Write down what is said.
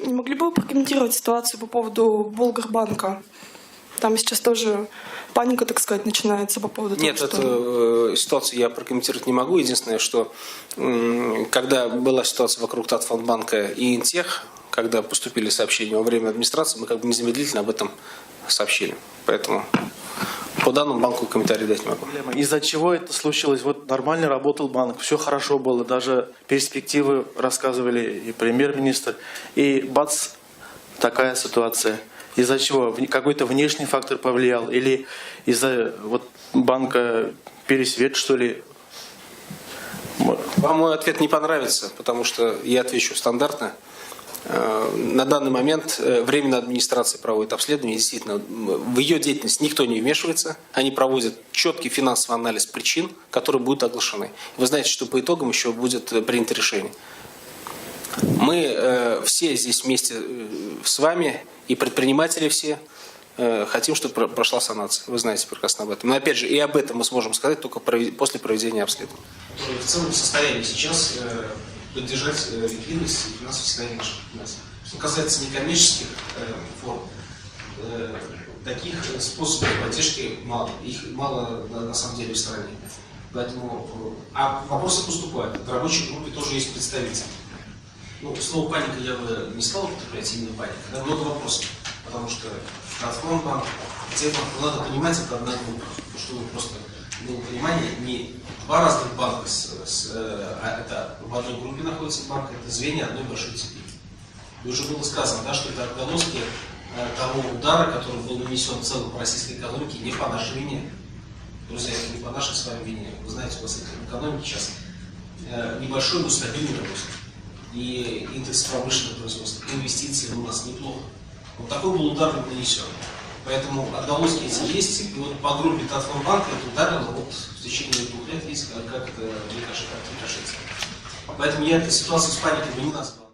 Не могли бы вы прокомментировать ситуацию по поводу Болгарбанка? Там сейчас тоже паника, так сказать, начинается по поводу того, Нет, эту ситуацию я прокомментировать не могу. Единственное, что когда была ситуация вокруг Татфондбанка и Интех, когда поступили сообщения во время администрации, мы как бы незамедлительно об этом сообщили. Поэтому по данному банку комментарий дать не могу. Из-за чего это случилось? Вот нормально работал банк, все хорошо было, даже перспективы рассказывали и премьер-министр. И бац, такая ситуация. Из-за чего? Какой-то внешний фактор повлиял? Или из-за вот банка пересвет, что ли? Вам мой ответ не понравится, потому что я отвечу стандартно. На данный момент Временная администрация проводит обследование. Действительно, в ее деятельность никто не вмешивается. Они проводят четкий финансовый анализ причин, которые будут оглашены. Вы знаете, что по итогам еще будет принято решение. Мы все здесь вместе с вами, и предприниматели все, хотим, чтобы прошла санация. Вы знаете прекрасно об этом. Но опять же, и об этом мы сможем сказать только после проведения обследования. В целом состоянии сейчас поддержать ликвидность и финансовое состояние наших предприятий. Что касается некоммерческих форм, таких способов поддержки мало. Их мало на самом деле в стране. Поэтому, вопросы поступают. В рабочей группе тоже есть представители. Ну, слово паника я бы не стал употреблять, именно паника. Да, много вопросов. Потому что Татфондбанк, надо понимать, это одна группа. Потому что вы просто, было понимание, не два разных банка, это в одной группе находится банк, это звенья одной большой цепи. И уже было сказано, да, что это отголоски того удара, который был нанесен в целом по российской экономике, не по нашей вине. Друзья, это не по нашей с вами вине. Вы знаете, у вас в экономике сейчас небольшой, но стабильный рост. И индекс промышленного производства, инвестиции у нас неплохо. Вот такой был удар нанесен. Поэтому отголоски эти есть. И вот по группе Татфондбанка это ударило вот в течение 2 лет есть, как это рикошетится. Поэтому я эту ситуацию с паникой бы не назвал.